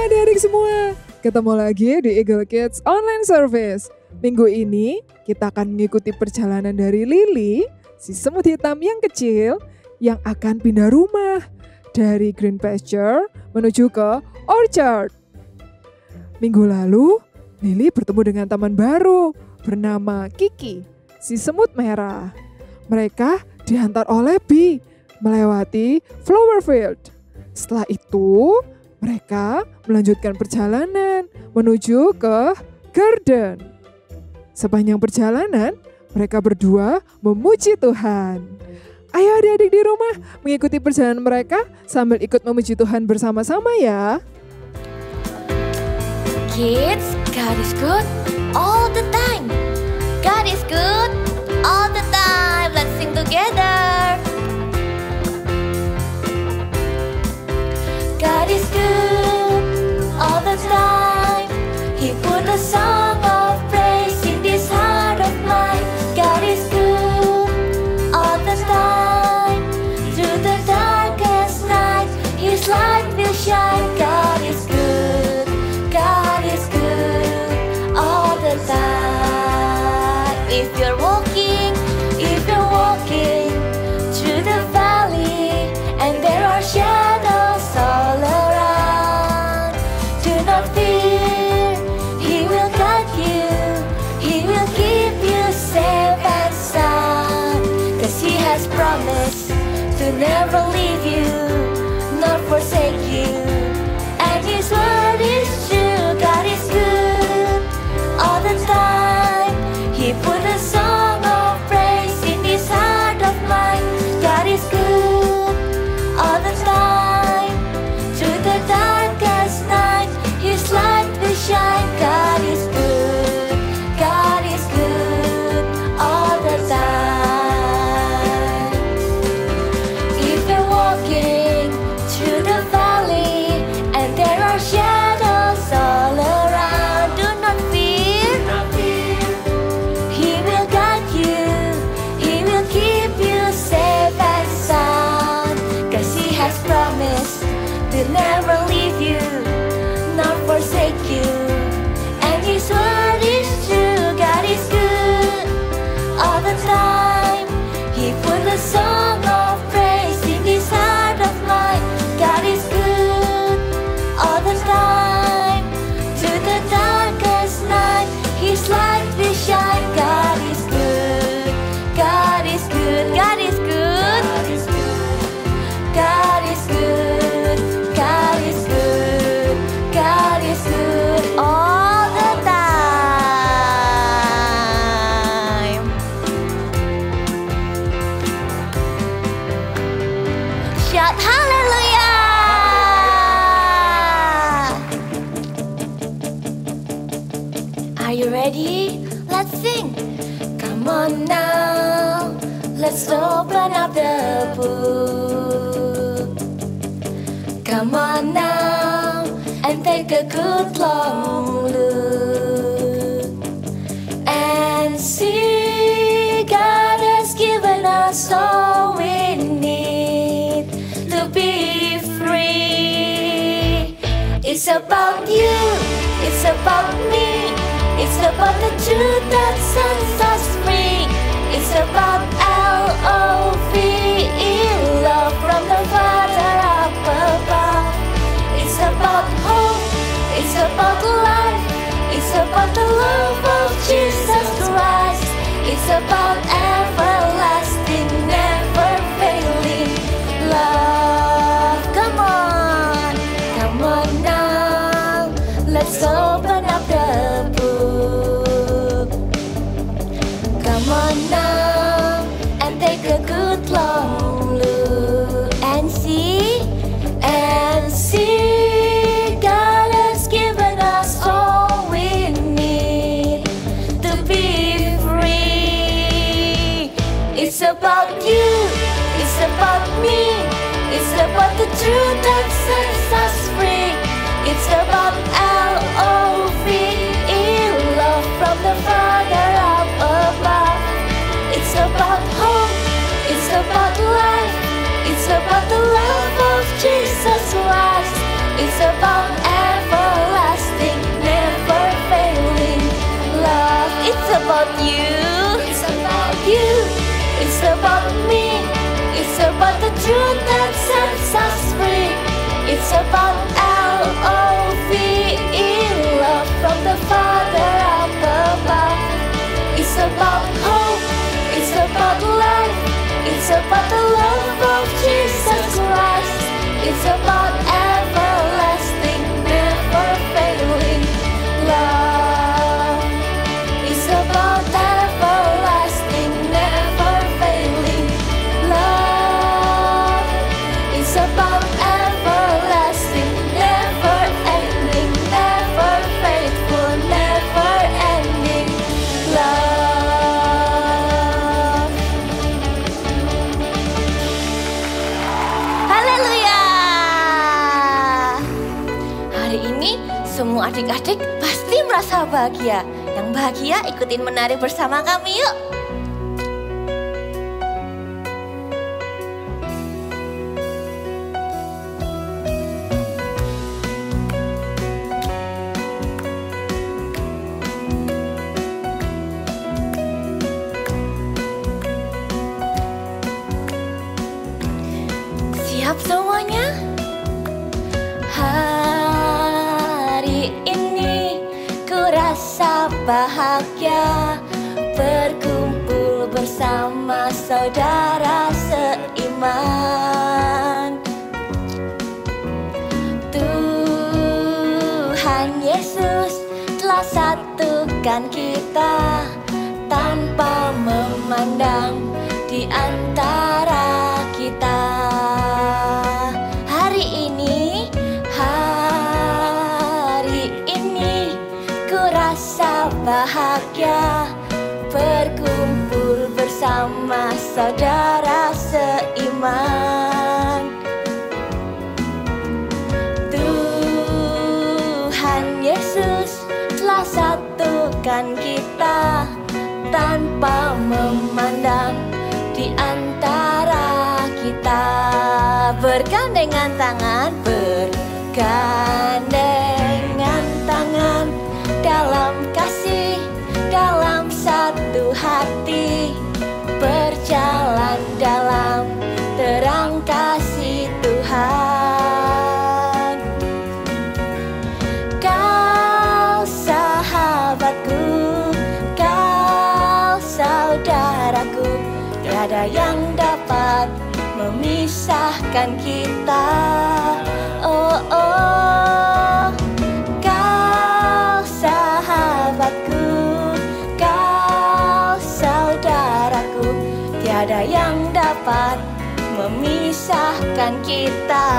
adik-adik semua, ketemu lagi di Eagle Kids Online Service. Minggu ini kita akan mengikuti perjalanan dari Lily, si semut hitam yang kecil yang akan pindah rumah dari green pasture menuju ke orchard. Minggu lalu, Lily bertemu dengan teman baru bernama Kiki, si semut merah. Mereka diantar oleh Bee melewati flower field. Setelah itu, mereka melanjutkan perjalanan menuju ke garden. Sepanjang perjalanan, mereka berdua memuji Tuhan. Ayo adik-adik di rumah mengikuti perjalanan mereka sambil ikut memuji Tuhan bersama-sama ya. Kids, God is good all the time. God is good all the time. Let's sing together. God is good all the time. He put a song of praise in this heart of mine. God is good all the time. Through the darkest night, His light will shine. God is good. God is good all the time. If you're walking through the valley and there are shadows all around, do not fear, He will guide you, He will keep you safe and sound. 'Cause He has promised to never leave you nor forsake you, and His word is true. God is good all the time. He put a song of praise in this heart of mine. God is good all the time. Through the darkest night, His light will shine. God is good. God is good all the time. If you're walking through the valley and there are shadows all around, do not fear. He will guide you, He will keep you safe and sound. 'Cause He has promised to never leave you nor forsake you, and His word is true. God is good all the time. He put a song of praise in this heart of mine. God is good all the time. Through the darkest night, His light will shine. God is good. God is good. God is good. God is good. God is good. God is good all the time. Shout hallelujah! Are you ready? Let's sing. Come on now, let's open up the book. Come on now and take a good long look and see God has given us all we need to be free. It's about you, it's about me, it's about the truth that sets us free. It's about L-O-V-E, love from the Father up above. It's about hope, it's about life, it's about the love of Jesus Christ. It's about everlasting, never failing love. Come on now, let's open up the book. Come on now and take a good long look and see God has given us all we need to be free. It's about you, it's about me, it's about the truth that sets us free. It's about L-O-V-E, love from the Father up above. It's about hope, it's about life, it's about the love of Jesus Christ. It's about ever It's about you. It's about you. It's about me. It's about the truth that sets us free. It's about L-O-V-E, love from the Father up above. It's about hope. It's about life. It's about the love of Jesus Christ. It's about everlasting, never failing love. It's about everlasting, never failing love. It's about everlasting, never ending, never faithful, never ending love. Haleluya. Hari ini semua adik-adik pasti merasa bahagia. Yang bahagia ikutin menari bersama kami yuk. Siap semuanya? Hari ini ku rasa bahagia berkumpul bersama saudara seiman. Tuhan Yesus telah satukan kita tanpa memandang di antara kita. Hari ini ku rasa bahagia berkumpul bersama saudara seiman. Tuhan Yesus telah satukan kita tanpa memandang di antara kita. Bergandengan tangan, bergandengan tangan dalam kasih, dalam satu hati, berjalan dalam terang kasih Tuhan. Kau sahabatku, kau saudaraku, tiada yang dapat memisahkan kita. Oh, oh, kau sahabatku, kau saudaraku, tiada yang dapat memisahkan kita.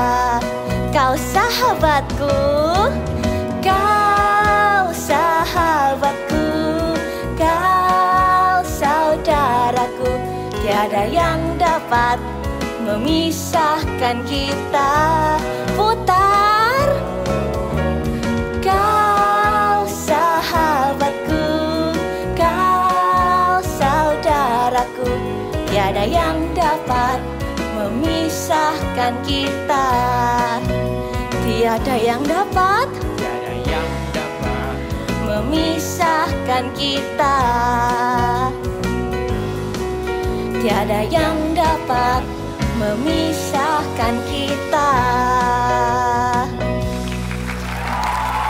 Kau sahabatku, kau sahabatku, kau saudaraku, tiada yang dapat memisahkan kita. Putar. Kau sahabatku, kau saudaraku, tiada yang dapat memisahkan kita. Tiada yang dapat memisahkan kita. Tiada yang dapat memisahkan kita.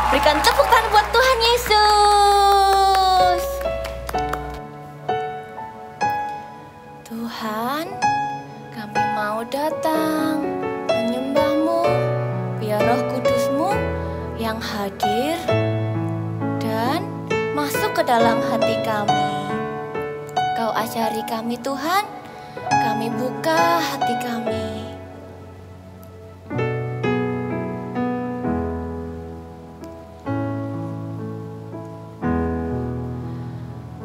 Berikan tepuk tangan buat Tuhan Yesus. Tuhan, kami mau datang menyembah-Mu, biar Roh Kudus-Mu yang hadir dan masuk ke dalam hati kami. Kau ajari kami Tuhan, kami buka hati kami.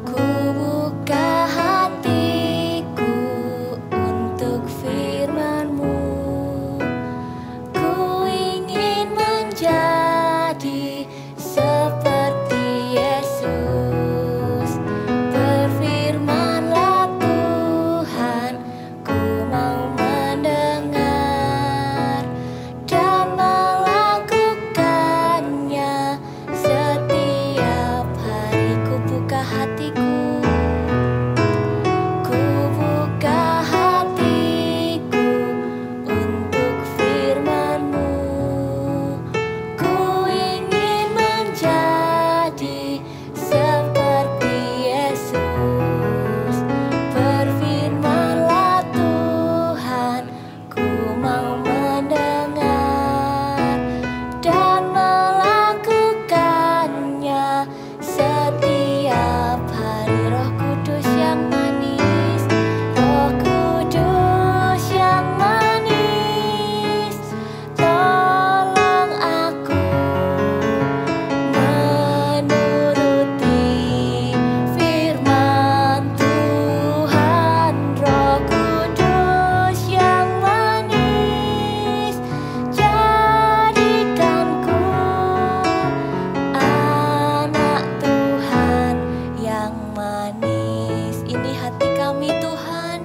Ku buka hatiku untuk firman-Mu. Ku ingin menjadi seperti Yesus. Berfirman-Mu, Tuhan, ku mau mendengar. hatiku. Ku buka hatiku untuk firman-Mu. Ku ingin menjadi seperti Yesus. Berfirman-Lah Tuhan, ku mau mendengar dan melakukannya setiap hari. Roh Kudus yang manis, Roh Kudus yang manis, tolong aku menuruti firman Tuhan. Roh Kudus yang manis, jadikanku anak Tuhan yang manis. Ini hati kami Tuhan.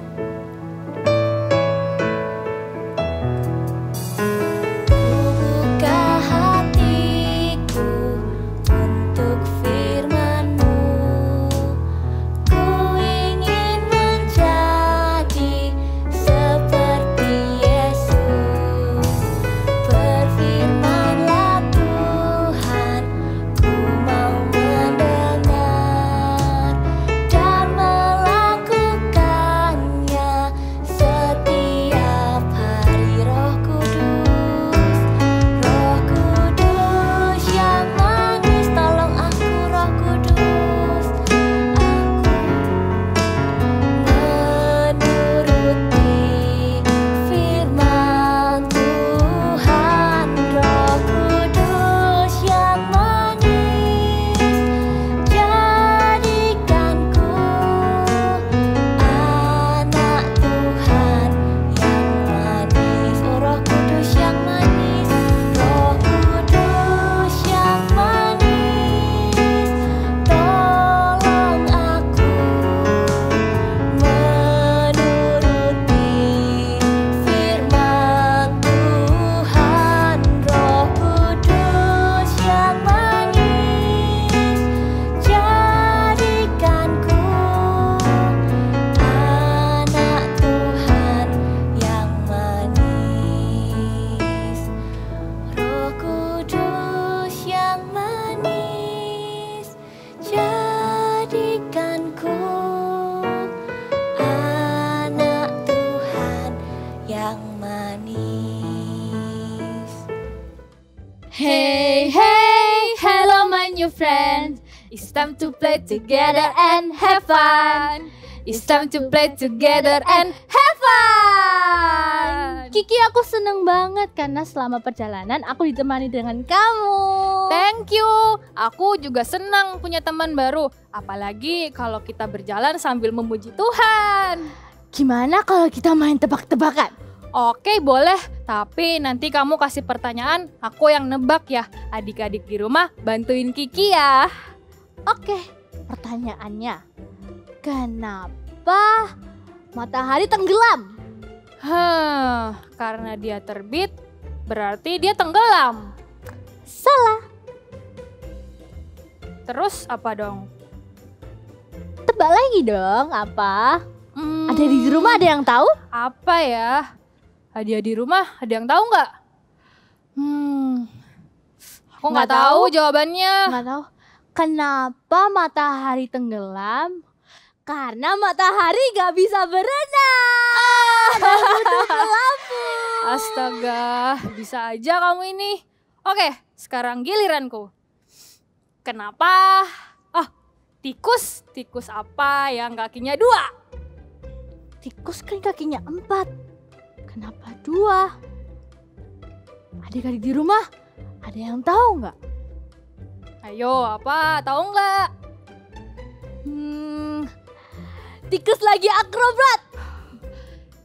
Buka hatiku untuk firman-Mu. Ku ingin menjadi seperti Yesus. Berfirman-Lah Tuhan, ku mau mendengar dan melakukannya setiap hari. Roh Kudus, Roh Kudus yang manis, tolong aku Roh Kudus. Aku menuruti firman Tuhan. Roh Kudus yang manis, jadikanku anak Tuhan yang manis. Oh Roh Kudus yang manis, Roh Kudus yang manis, tolong aku menuruti firman Tuhan. Roh Kudus yang manis, jadikanku anak Tuhan yang manis. Roh Kudus yang manis, jadikanku anak Tuhan yang manis. Hey, hey, hello my new friends. It's time to play together and have fun. It's time to play together and have fun. Kiki, aku seneng banget karena selama perjalanan aku ditemani dengan kamu. Thank you. Aku juga senang punya teman baru. Apalagi kalau kita berjalan sambil memuji Tuhan. Gimana kalau kita main tebak-tebakan? Oke, boleh. Tapi nanti kamu kasih pertanyaan, aku yang nebak ya. Adik-adik di rumah bantuin Kiki ya. Oke, pertanyaannya, kenapa matahari tenggelam? Karena dia terbit, berarti dia tenggelam. Salah. Terus apa dong? Tebak lagi dong, apa? Ada di rumah ada yang tahu? Apa ya? Hadiah di rumah ada yang tahu nggak? Aku nggak tahu jawabannya. Nggak tahu. Kenapa matahari tenggelam? Karena matahari gak bisa berenang. Butuh pelampung. Astaga, bisa aja kamu ini. Oke, sekarang giliranku. Kenapa? Tikus. Tikus apa yang kakinya 2? Tikus kan kakinya 4. Kenapa 2? Adik-adik di rumah ada yang tahu nggak? Ayo, apa? Tahu nggak? Tikus lagi akrobat.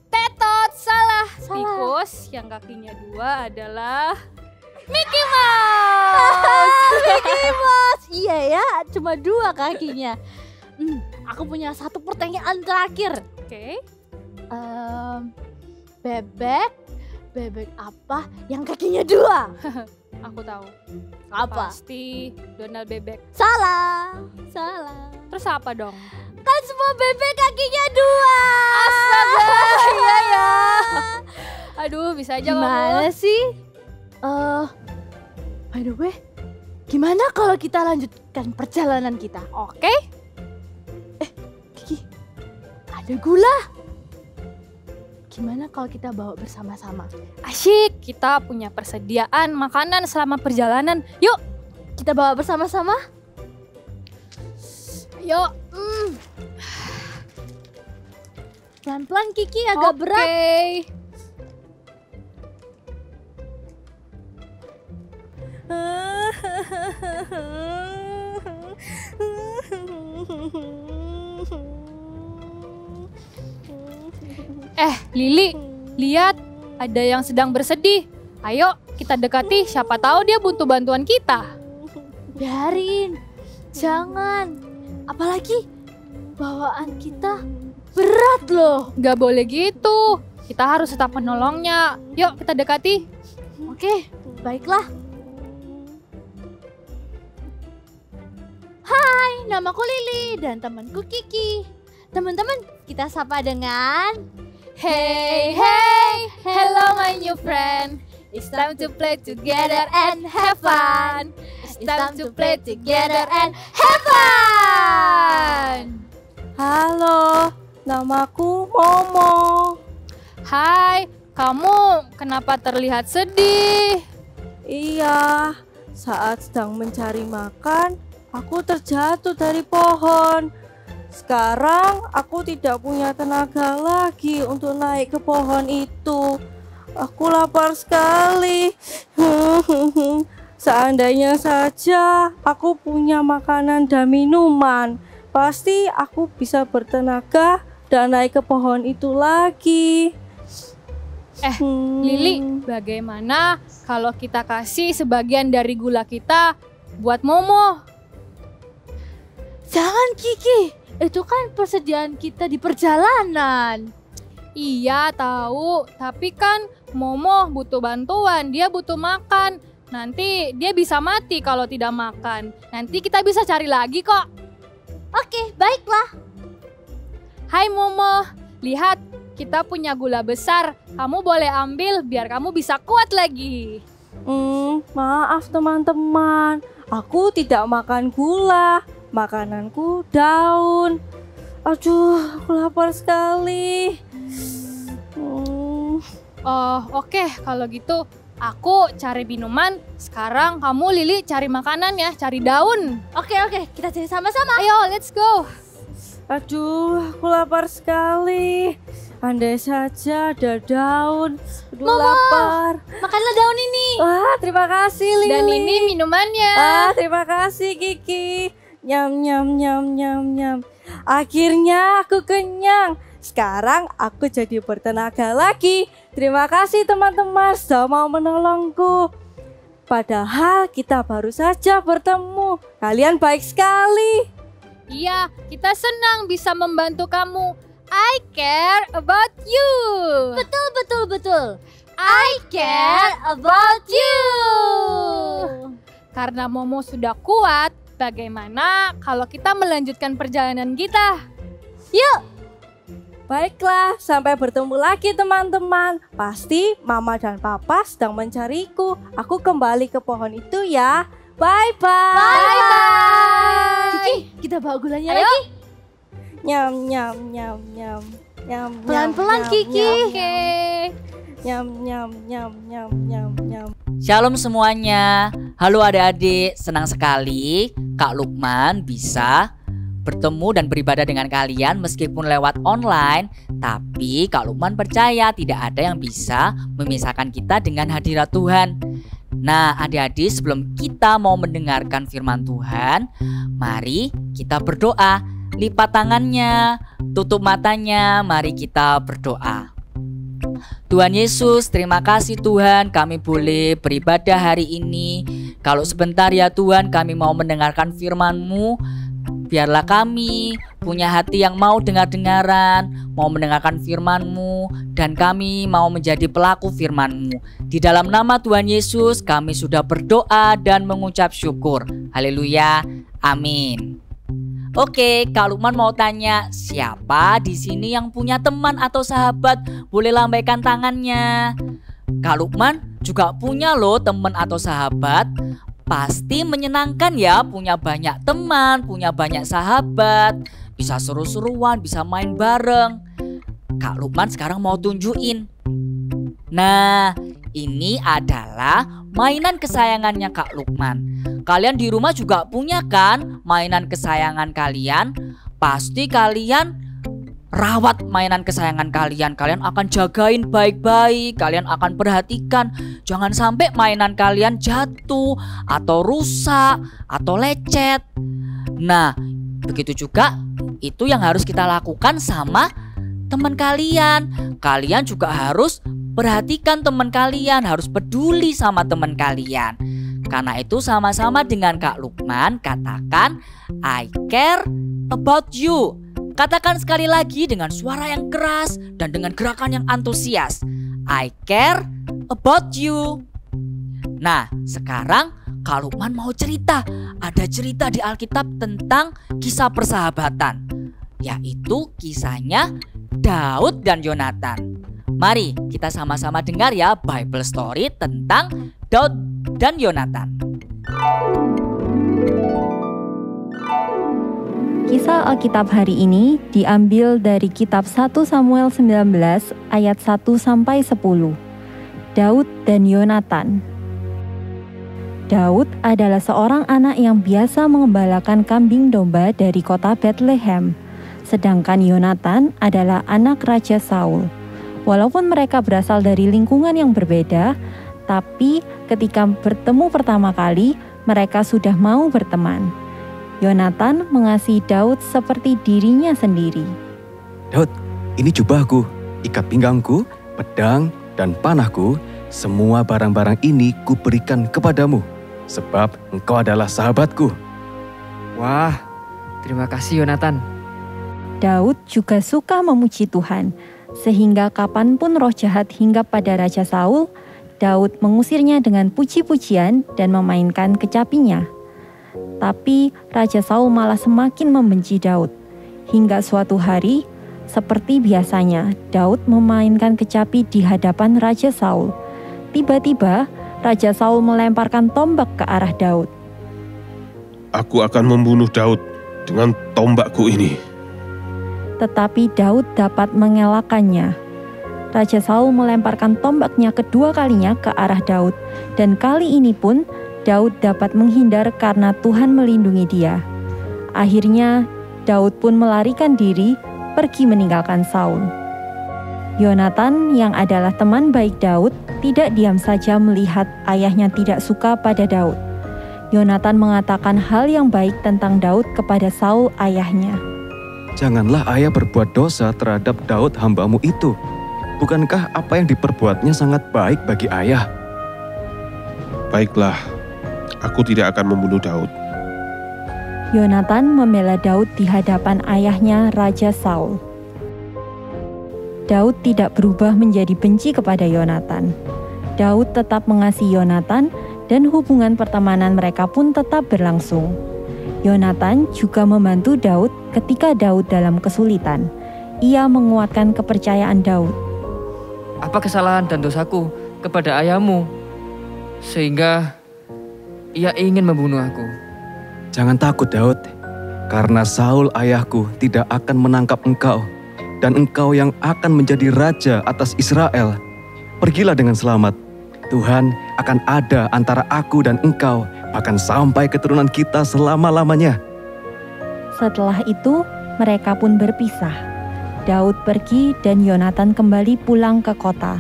Tetot, salah. Salah. Tikus yang kakinya 2 adalah Mickey Mouse. Mickey Mouse. Iya ya, cuma 2 kakinya. Aku punya satu pertanyaan terakhir. Oke. Bebek apa yang kakinya 2? Aku tahu. Apa? Pasti Donald bebek. Salah. Terus apa dong? Kan semua bebek kakinya 2. Astaga, iya ya. Aduh, bisa aja Gimana kamu. sih? By the way, gimana kalau kita lanjutkan perjalanan kita? Oke. Kiki, ada gula. Gimana kalau kita bawa bersama-sama? Asyik, kita punya persediaan makanan selama perjalanan. Yuk, Kita bawa bersama-sama? yuk. Pelan-pelan Kiki, agak berat. Oke. Lili, lihat, ada yang sedang bersedih. Ayo, kita dekati, siapa tahu dia butuh bantuan kita. Biarin, jangan. Apalagi bawaan kita berat loh. Gak boleh gitu, kita harus tetap menolongnya. Yuk, kita dekati. Oke, baiklah. Hai, namaku Lili dan temanku Kiki. Teman-teman, kita sapa dengan Hey, hey, hello my new friend. It's time to play together and have fun. It's time to play together and have fun. Halo, namaku Momo. Hai, kamu kenapa terlihat sedih? Iya, saat sedang mencari makan, aku terjatuh dari pohon. Sekarang aku tidak punya tenaga lagi untuk naik ke pohon itu. Aku lapar sekali. Seandainya saja aku punya makanan dan minuman, pasti aku bisa bertenaga dan naik ke pohon itu lagi. Lili, bagaimana kalau kita kasih sebagian dari gula kita buat Momo? Jangan Kiki, itu kan persediaan kita di perjalanan. Iya tahu, tapi kan Momo butuh bantuan, dia butuh makan. Nanti dia bisa mati kalau tidak makan. Nanti kita bisa cari lagi kok. Oke, baiklah. Hai Momo, lihat kita punya gula besar. Kamu boleh ambil biar kamu bisa kuat lagi. Maaf teman-teman, aku tidak makan gula. Makananku daun. Aduh, aku lapar sekali. Oh, oke, kalau gitu aku cari minuman. Sekarang kamu Lili cari makanan ya, cari daun. Oke, kita cari sama-sama. Ayo, let's go. Aduh, aku lapar sekali. Andai saja ada daun. Aduh, Momo, lapar. makanlah daun ini. Wah, terima kasih Lili. Dan ini minumannya. Terima kasih Kiki. Nyam nyam nyam nyam nyam. Akhirnya aku kenyang. Sekarang aku jadi bertenaga lagi. Terima kasih teman-teman sudah mau menolongku. Padahal kita baru saja bertemu. Kalian baik sekali. Iya, kita senang bisa membantu kamu. I care about you. Betul. I care about you. Karena Momo sudah kuat, bagaimana kalau kita melanjutkan perjalanan kita? Yuk. Baiklah, sampai bertemu lagi teman-teman. Pasti Mama dan Papa sedang mencariku. Aku kembali ke pohon itu ya. Bye-bye. Bye-bye. Kiki, kita bawa gulanya Ayo. lagi. Nyam nyam nyam nyam. Nyam, Pelan-pelan, nyam, Kiki. nyam, Oke. Nyam nyam nyam nyam nyam nyam. Shalom semuanya. Halo adik-adik, senang sekali Kak Lukman bisa bertemu dan beribadah dengan kalian meskipun lewat online. Tapi Kak Lukman percaya tidak ada yang bisa memisahkan kita dengan hadirat Tuhan. Nah adik-adik, sebelum kita mau mendengarkan firman Tuhan, mari kita berdoa. Lipat tangannya, tutup matanya, mari kita berdoa. Tuhan Yesus, terima kasih Tuhan, kami boleh beribadah hari ini. Kalau sebentar ya Tuhan, kami mau mendengarkan firman-Mu. biarlah kami punya hati yang mau dengar-dengaran, mau mendengarkan firman-Mu, dan kami mau menjadi pelaku firman-Mu. Di dalam nama Tuhan Yesus kami sudah berdoa dan mengucap syukur. Haleluya, amin. Oke, Kak Lukman mau tanya, siapa di sini yang punya teman atau sahabat? Boleh lambaikan tangannya. Kak Lukman juga punya loh teman atau sahabat. Pasti menyenangkan ya punya banyak teman, punya banyak sahabat. Bisa seru-seruan, bisa main bareng. Kak Lukman sekarang mau tunjukin. Nah, ini adalah mainan kesayangannya Kak Lukman. Kalian di rumah juga punya kan mainan kesayangan kalian? Pasti kalian rawat mainan kesayangan kalian. Kalian akan jagain baik-baik. Kalian akan perhatikan jangan sampai mainan kalian jatuh atau rusak atau lecet. Nah, begitu juga itu yang harus kita lakukan sama teman kalian. Kalian juga harus perhatikan teman kalian, harus peduli sama teman kalian. Karena itu sama-sama dengan Kak Lukman katakan I care about you. Katakan sekali lagi dengan suara yang keras dan dengan gerakan yang antusias. I care about you. Nah, sekarang Kak Lukman mau cerita. Ada cerita di Alkitab tentang kisah persahabatan, yaitu kisahnya Daud dan Yonatan. Mari kita sama-sama dengar ya Bible story tentang Daud dan Yonatan. Kisah Alkitab hari ini diambil dari kitab 1 Samuel 19 ayat 1 sampai 10. Daud dan Yonatan. Daud adalah seorang anak yang biasa mengembalakan kambing domba dari kota Bethlehem. Sedangkan Yonatan adalah anak Raja Saul. Walaupun mereka berasal dari lingkungan yang berbeda, tapi ketika bertemu pertama kali, mereka sudah mau berteman. Yonatan mengasihi Daud seperti dirinya sendiri. Daud, ini jubahku, ikat pinggangku, pedang, dan panahku. Semua barang-barang ini kuberikan kepadamu, sebab engkau adalah sahabatku. Wah, terima kasih Yonatan. Daud juga suka memuji Tuhan, sehingga kapanpun roh jahat hinggap pada Raja Saul, Daud mengusirnya dengan puji-pujian dan memainkan kecapinya. Tapi Raja Saul malah semakin membenci Daud. Hingga suatu hari, seperti biasanya, Daud memainkan kecapi di hadapan Raja Saul. Tiba-tiba, Raja Saul melemparkan tombak ke arah Daud. Aku akan membunuh Daud dengan tombakku ini. Tetapi Daud dapat mengelakkannya. Raja Saul melemparkan tombaknya kedua kalinya ke arah Daud, dan kali ini pun Daud dapat menghindar karena Tuhan melindungi dia. Akhirnya, Daud pun melarikan diri, pergi meninggalkan Saul. Yonatan yang adalah teman baik Daud tidak diam saja melihat ayahnya tidak suka pada Daud. Yonatan mengatakan hal yang baik tentang Daud kepada Saul ayahnya. Janganlah ayah berbuat dosa terhadap Daud hambamu itu. Bukankah apa yang diperbuatnya sangat baik bagi ayah? Baiklah, aku tidak akan membunuh Daud. Yonatan membela Daud di hadapan ayahnya Raja Saul. Daud tidak berubah menjadi benci kepada Yonatan. Daud tetap mengasihi Yonatan dan hubungan pertemanan mereka pun tetap berlangsung. Yonatan juga membantu Daud ketika Daud dalam kesulitan. Ia menguatkan kepercayaan Daud. Apa kesalahan dan dosaku kepada ayahmu, sehingga ia ingin membunuh aku? Jangan takut Daud, karena Saul ayahku tidak akan menangkap engkau, dan engkau yang akan menjadi raja atas Israel. Pergilah dengan selamat. Tuhan akan ada antara aku dan engkau, bahkan sampai keturunan kita selama-lamanya. Setelah itu, mereka pun berpisah. Daud pergi dan Yonatan kembali pulang ke kota.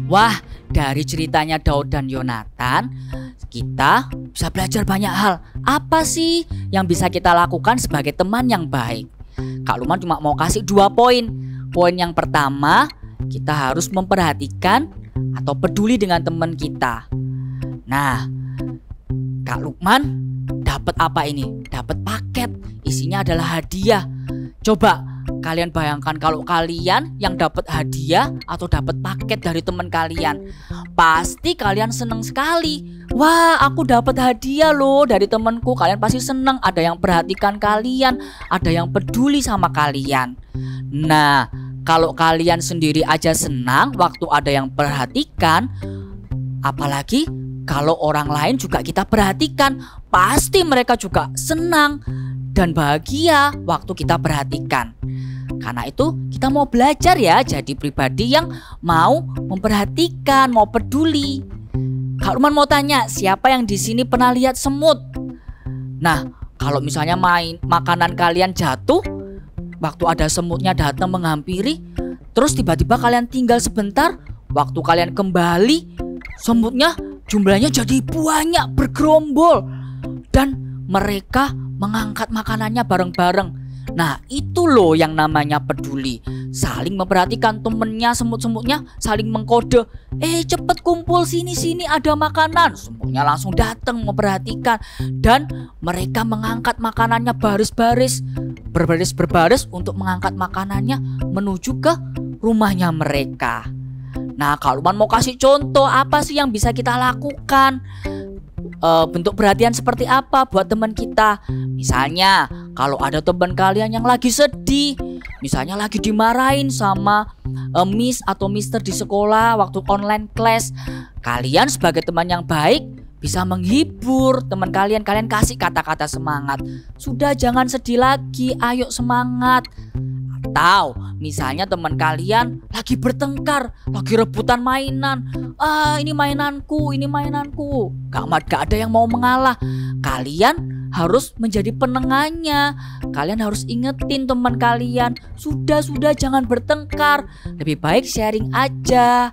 Wah, dari ceritanya Daud dan Yonatan, kita bisa belajar banyak hal. Apa sih yang bisa kita lakukan sebagai teman yang baik? Kak Lukman cuma mau kasih 2 poin. Poin yang pertama, kita harus memperhatikan atau peduli dengan teman kita. Nah, Kak Lukman dapat apa ini? Dapat paket, isinya adalah hadiah. Coba kalian bayangkan kalau kalian yang dapat hadiah atau dapat paket dari teman kalian. Pasti kalian seneng sekali. Wah, aku dapat hadiah loh dari temanku. Kalian pasti seneng, ada yang perhatikan kalian, ada yang peduli sama kalian. Nah, kalau kalian sendiri aja senang waktu ada yang perhatikan, apalagi kalau orang lain juga kita perhatikan, pasti mereka juga senang dan bahagia waktu kita perhatikan. Karena itu kita mau belajar ya jadi pribadi yang mau memperhatikan, mau peduli. Kak Lukman mau tanya, siapa yang di sini pernah lihat semut? Nah, kalau misalnya makanan kalian jatuh, waktu ada semutnya datang menghampiri, terus tiba-tiba kalian tinggal sebentar, waktu kalian kembali, semutnya jumlahnya jadi banyak, bergerombol, dan mereka mengangkat makanannya bareng-bareng. Nah, itu loh yang namanya peduli. Saling memperhatikan temennya, semut-semutnya saling mengkode. Cepet kumpul sini ada makanan. Semutnya langsung datang memperhatikan. Dan mereka mengangkat makanannya berbaris untuk mengangkat makanannya menuju ke rumahnya mereka. Nah, Kak Lukman mau kasih contoh apa sih yang bisa kita lakukan. Bentuk perhatian seperti apa buat teman kita. Misalnya kalau ada teman kalian yang lagi sedih, misalnya lagi dimarahin sama miss atau mister di sekolah waktu online class, kalian sebagai teman yang baik bisa menghibur teman kalian. Kalian kasih kata-kata semangat. Sudah, jangan sedih lagi, ayo semangat. Atau misalnya teman kalian lagi bertengkar, lagi rebutan mainan. Ini mainanku. Gak ada yang mau mengalah. Kalian harus menjadi penengahnya. Kalian harus ingetin teman kalian, sudah jangan bertengkar, lebih baik sharing aja.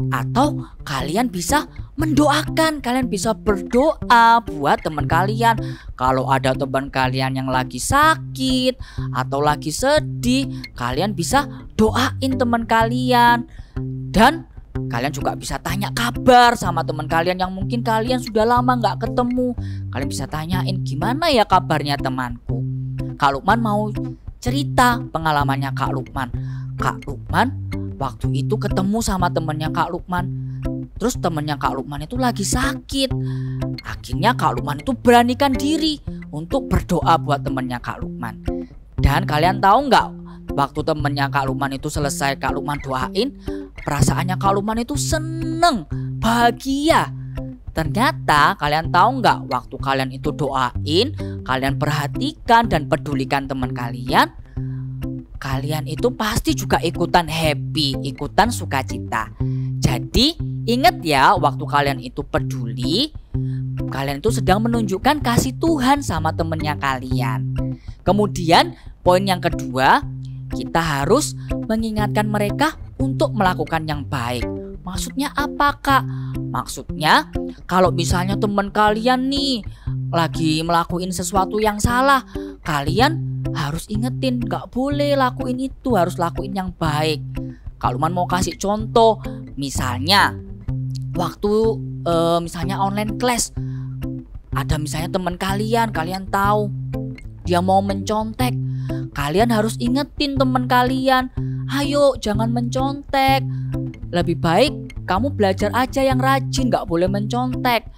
Atau kalian bisa mendoakan, kalian bisa berdoa buat teman kalian. Kalau ada teman kalian yang lagi sakit atau lagi sedih, kalian bisa doain teman kalian. Dan kalian juga bisa tanya kabar sama teman kalian yang mungkin kalian sudah lama gak ketemu. Kalian bisa tanyain, gimana ya kabarnya temanku. Kak Lukman mau cerita pengalamannya Kak Lukman. Kak Lukman waktu itu ketemu sama temennya Kak Lukman. Terus temennya Kak Lukman itu lagi sakit. Akhirnya Kak Lukman itu beranikan diri untuk berdoa buat temennya Kak Lukman. Dan kalian tahu nggak, waktu temennya Kak Lukman itu selesai Kak Lukman doain, perasaannya Kak Lukman itu seneng, bahagia. Ternyata kalian tahu nggak, waktu kalian itu doain, kalian perhatikan dan pedulikan teman kalian, kalian itu pasti juga ikutan happy, ikutan sukacita. Jadi ingat ya, waktu kalian itu peduli, kalian itu sedang menunjukkan kasih Tuhan sama temennya kalian. Kemudian poin yang kedua, kita harus mengingatkan mereka untuk melakukan yang baik. Maksudnya apa Kak? Maksudnya kalau misalnya teman kalian nih lagi melakukan sesuatu yang salah, kalian harus ingetin, gak boleh lakuin itu, harus lakuin yang baik. Kak Lukman mau kasih contoh. Misalnya waktu misalnya online class, ada misalnya teman kalian tahu dia mau mencontek, kalian harus ingetin teman kalian, ayo jangan mencontek, lebih baik kamu belajar aja yang rajin, gak boleh mencontek.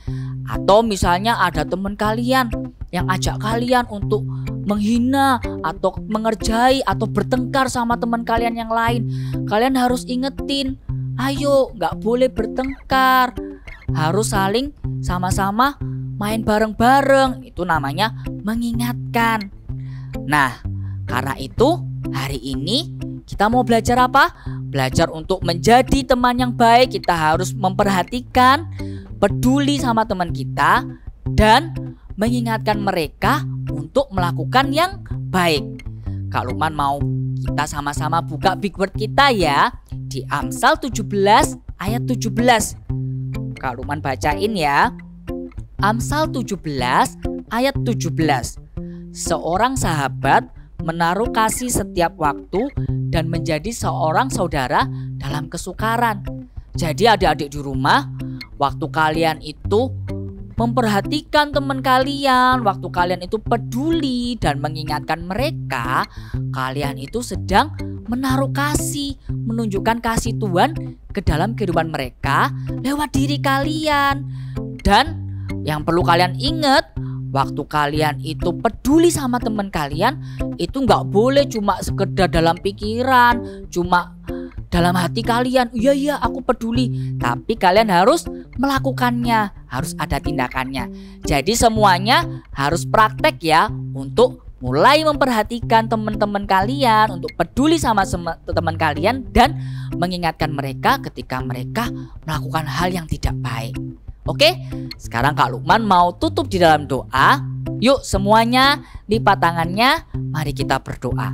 Atau misalnya ada teman kalian yang ajak kalian untuk menghina atau mengerjai atau bertengkar sama teman kalian yang lain, kalian harus ingetin, ayo gak boleh bertengkar, harus saling sama-sama main bareng-bareng. Itu namanya mengingatkan. Nah, karena itu hari ini kita mau belajar apa? Belajar untuk menjadi teman yang baik. Kita harus memperhatikan, peduli sama teman kita, dan mengingatkan mereka untuk melakukan yang baik. Kak Lukman mau kita sama-sama buka big word kita ya, di Amsal 17 ayat 17. Kak Lukman bacain ya. Amsal 17 ayat 17. Seorang sahabat menaruh kasih setiap waktu dan menjadi seorang saudara dalam kesukaran. Jadi adik-adik di rumah, waktu kalian itu memperhatikan teman kalian, waktu kalian itu peduli dan mengingatkan mereka, kalian itu sedang menaruh kasih, menunjukkan kasih Tuhan ke dalam kehidupan mereka lewat diri kalian. Dan yang perlu kalian ingat, waktu kalian itu peduli sama teman kalian, itu nggak boleh cuma sekedar dalam pikiran, cuma dalam hati kalian, iya aku peduli. Tapi kalian harus melakukannya, harus ada tindakannya. Jadi semuanya harus praktek ya, untuk mulai memperhatikan teman-teman kalian, untuk peduli sama teman kalian, dan mengingatkan mereka ketika mereka melakukan hal yang tidak baik. Oke, sekarang Kak Lukman mau tutup di dalam doa. Yuk semuanya lipat tangannya, mari kita berdoa.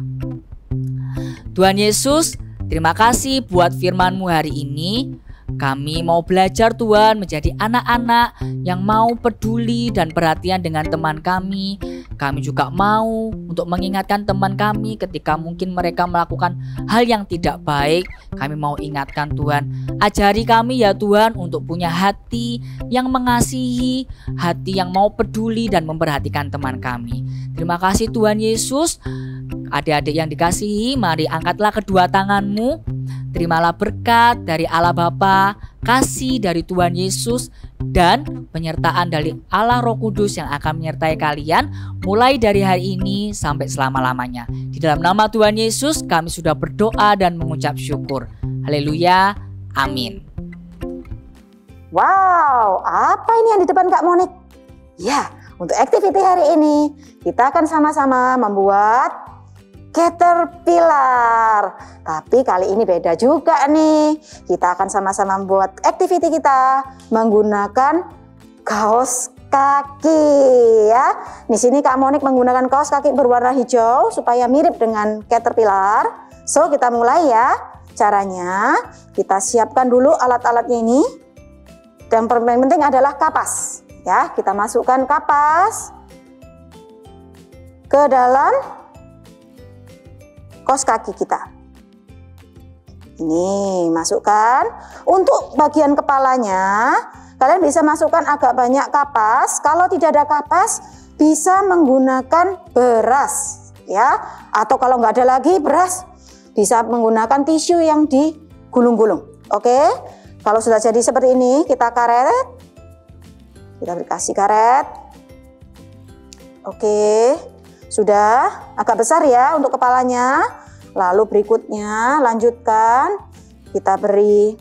Tuhan Yesus, terima kasih buat firman-Mu hari ini. Kami mau belajar Tuhan menjadi anak-anak yang mau peduli dan perhatian dengan teman kami. Kami juga mau untuk mengingatkan teman kami ketika mungkin mereka melakukan hal yang tidak baik. Kami mau ingatkan Tuhan. Ajari kami ya Tuhan untuk punya hati yang mengasihi, hati yang mau peduli dan memperhatikan teman kami. Terima kasih Tuhan Yesus. Adik-adik yang dikasihi, mari angkatlah kedua tanganmu. Terimalah berkat dari Allah Bapa, kasih dari Tuhan Yesus, dan penyertaan dari Allah Roh Kudus yang akan menyertai kalian mulai dari hari ini sampai selama-lamanya. Di dalam nama Tuhan Yesus kami sudah berdoa dan mengucap syukur. Haleluya, amin. Wow, apa ini yang di depan Kak Monik? Ya, untuk aktiviti hari ini kita akan sama-sama membuat caterpillar. Tapi kali ini beda juga nih. Kita akan sama-sama membuat aktiviti kita menggunakan kaos kaki ya. Di sini Kak Monik menggunakan kaos kaki berwarna hijau supaya mirip dengan caterpillar. So, kita mulai ya. Caranya kita siapkan dulu alat-alatnya ini. Dan yang penting adalah kapas ya. Kita masukkan kapas ke dalam kaos kaki kita. Ini masukkan. Untuk bagian kepalanya, kalian bisa masukkan agak banyak kapas. Kalau tidak ada kapas, bisa menggunakan beras, ya. Atau kalau nggak ada lagi beras, bisa menggunakan tisu yang digulung-gulung. Oke? Kalau sudah jadi seperti ini, kita karet. Kita kasih karet. Oke. Sudah agak besar ya untuk kepalanya. Lalu berikutnya lanjutkan. Kita beri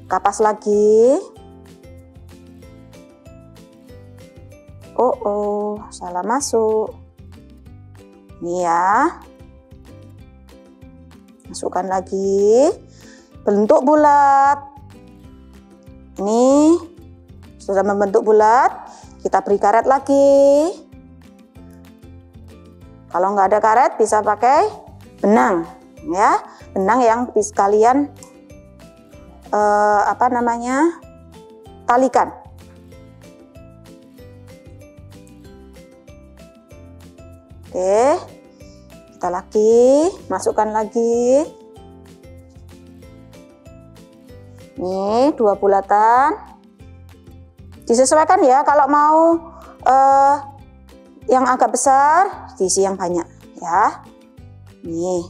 kapas lagi. Oh, salah masuk. Ini ya. Masukkan lagi. Bentuk bulat. Ini sudah membentuk bulat. Kita beri karet lagi. Kalau nggak ada karet bisa pakai benang ya, benang yang bisa kalian talikan. Oke, kita lagi masukkan lagi. Nih 2 bulatan. Disesuaikan ya, kalau mau yang agak besar diisi yang banyak ya. Nih.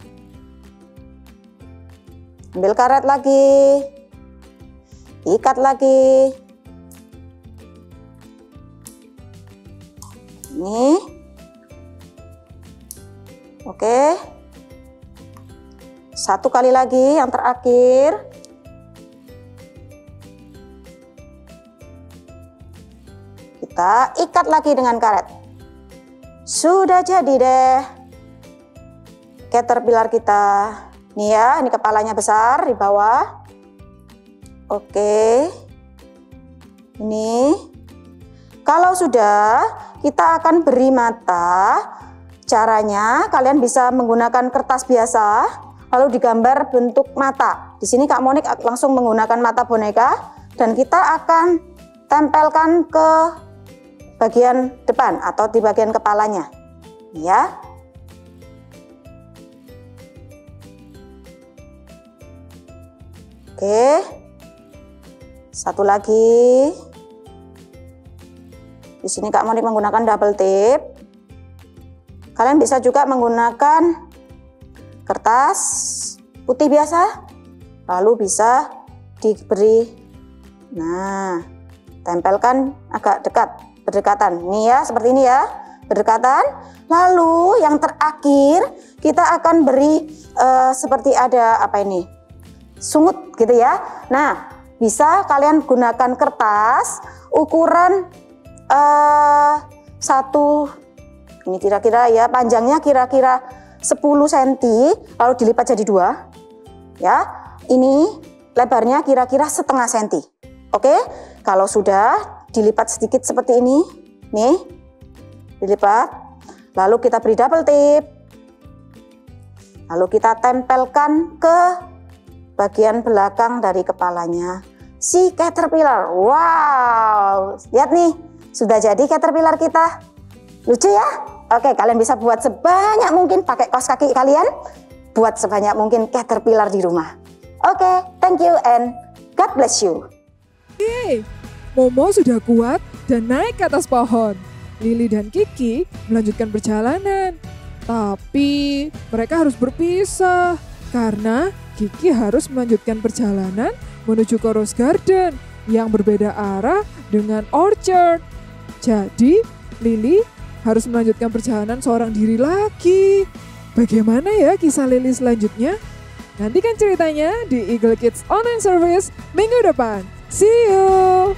Ambil karet lagi. Ikat lagi. Nih. Oke. 1 kali lagi yang terakhir. Kita ikat lagi dengan karet. Sudah jadi deh caterpillar kita. Nih ya, ini kepalanya besar di bawah. Oke. Ini. Kalau sudah, kita akan beri mata. Caranya kalian bisa menggunakan kertas biasa lalu digambar bentuk mata. Di sini Kak Monik langsung menggunakan mata boneka dan kita akan tempelkan ke bagian depan atau di bagian kepalanya ya. Oke, 1 lagi. Di sini Kak Monik menggunakan double tip. Kalian bisa juga menggunakan kertas putih biasa, lalu bisa diberi, nah, tempelkan agak dekat, berdekatan. Nih ya, seperti ini ya, berdekatan. Lalu yang terakhir kita akan beri seperti ada apa ini, sungut gitu ya. Nah, bisa kalian gunakan kertas ukuran ini kira-kira ya, panjangnya kira-kira 10 cm, lalu dilipat jadi 2 ya. Ini lebarnya kira-kira setengah senti. Oke, kalau sudah dilipat sedikit seperti ini, nih dilipat, lalu kita beri double tip, lalu kita tempelkan ke bagian belakang dari kepalanya si caterpillar. Wow, lihat nih, sudah jadi caterpillar kita. Lucu ya? Oke, kalian bisa buat sebanyak mungkin, pakai kaos kaki kalian, buat sebanyak mungkin caterpillar di rumah. Oke, thank you and God bless you. Yeay, Momo sudah kuat dan naik ke atas pohon. Lili dan Kiki melanjutkan perjalanan. Tapi mereka harus berpisah karena Kiki harus melanjutkan perjalanan menuju ke Rose Garden yang berbeda arah dengan Orchard. Jadi Lili harus melanjutkan perjalanan seorang diri lagi. Bagaimana ya kisah Lili selanjutnya? Nantikan ceritanya di Eagle Kids Online Service minggu depan. See you!